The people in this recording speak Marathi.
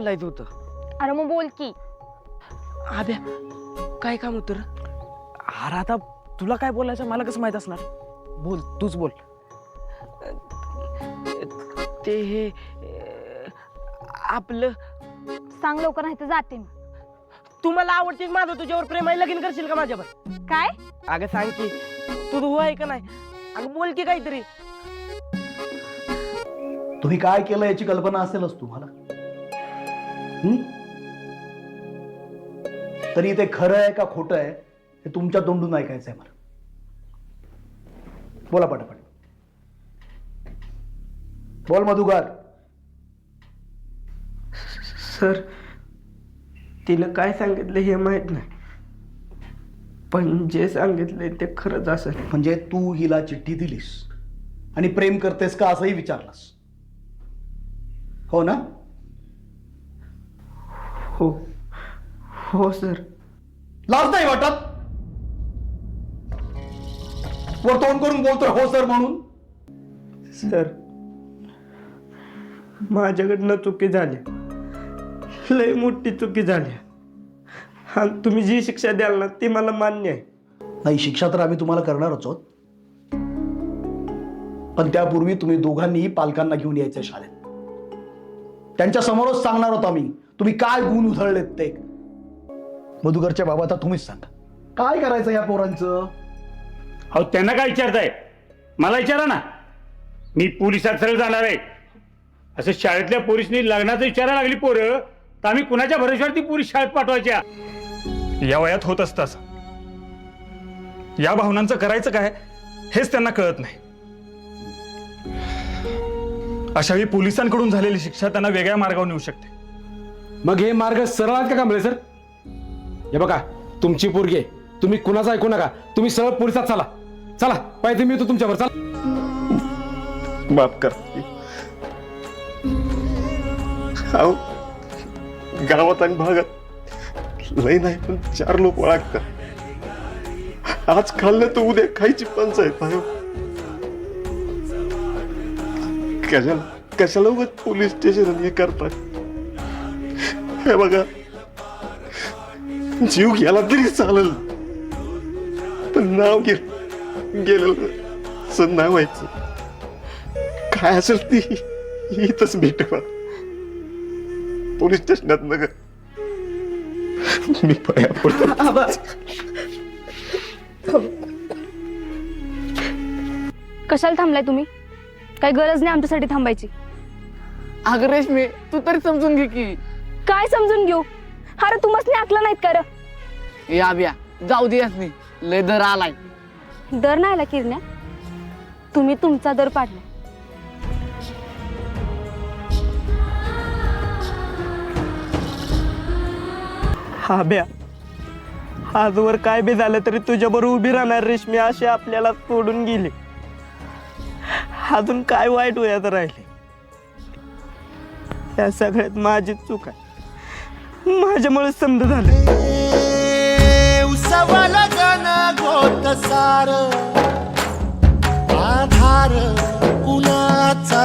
बोलायचं होतं. अरे मग बोल की. आब्या काय काम होतं रे? अरे आता तुला काय बोलायचं मला कसं माहित असणार? बोल, तूच बोल. ते हे आपलं सांग लवकर, नाही तर जाते मी. तुम्हाला आवडते माझं तुझ्यावर प्रेम आहे, लगीन करशील का माझ्यावर? काय? अगं सांग की तू तू आहे का नाही? अगं बोल की काहीतरी. तुम्ही काय केलं याची कल्पना असेलच तुम्हाला. तरी ते खरं आहे का खोटं आहे हे तुमच्या तोंडून ऐकायचं आहे मला. बोला पटापट. बोल मधुकर. सर तिनं काय सांगितलं हे माहित नाही, पण जे सांगितलंय ते खरंच असेल. म्हणजे तू हिला चिठ्ठी दिलीस आणि प्रेम करतेस का असंही विचारलास, हो ना? हो हो सर. लाज नाही वाटत? वर तोंड करून बोलतोय हो सर म्हणून. सर माझ्याकडनं चुकी झाली, लय मोठी चुकी झाली. हा तुम्ही जी शिक्षा द्याल ना ती मला मान्य आहे. नाही, शिक्षा तर आम्ही तुम्हाला करणारच आहोत, पण त्यापूर्वी तुम्ही दोघांनीही पालकांना घेऊन यायचं शाळेत. त्यांच्या समोरच सांगणार होतो आम्ही तुम्ही काय गुण उधळलेत ते. मधुकरच्या बाबा आता तुम्हीच सांगा काय करायचं या पोरांचं. अहो त्यांना काय विचारताय? मला विचारा ना. मी पोलिसात सरळ जाणार आहे. असं शाळेतल्या पोरीसनी लग्नाचं विचारायला लागली पोरं तर आम्ही कुणाच्या भरोश्यावर ती पोरी शाळेत पाठवायच्या? या वयात होत असतं असं. या भावनांचं करायचं काय हेच त्यांना कळत नाही. अशावेळी पोलिसांकडून झालेली शिक्षा त्यांना वेगळ्या मार्गावर नेऊ शकते. मग हे मार्ग सरळ आहेत का कांबळे सर? हे बघा, तुमची पोरगी आहे, तुम्ही कुणाचं ऐकू नका. तुम्ही सरळ पोलिसात चला. चला पाहिजे मी येतो तुमच्यावर. चला. माफ कर. अहो गावात आणि भागात लय नाही पण 4 लोक ओळखतात. आज खाल्लं तर उद्या खायची पंचायत आहे. कशाला उगाच पोलीस स्टेशन हे करतात? हे बघा, जीव गेला तरी चालेल पण नाव गेलेलं असं नाही व्हायचं. काय असेल ती इथंच भेटवा, पोलीस स्टेशनात नका. मी पाया पडतो. कशाला थांबलाय तुम्ही? काही गरज नाही आमच्यासाठी थांबायची. अगं रेश्मी तू तरी समजून घे की. काय समजून घेऊ? अरे तुम्हाला नाही आकला नाहीत का रे? ए आब्या जाऊ दे यासनी, लय दर आलाय. दर नाही आला किरण्या, तुम्ही तुमचा दर पाडला. आब्या आजवर काय बी झालं तरी तुझ्याबरोबर उभी राहणार रेश्मी, अशी आपल्याला सोडून गेली. अजून काय वाईट वयात राहिले? या सगळ्यात माझी चूक आहे, माझ्यामुळे समज झालं. उसवाला गाणं गोत सार आधार कुणाचा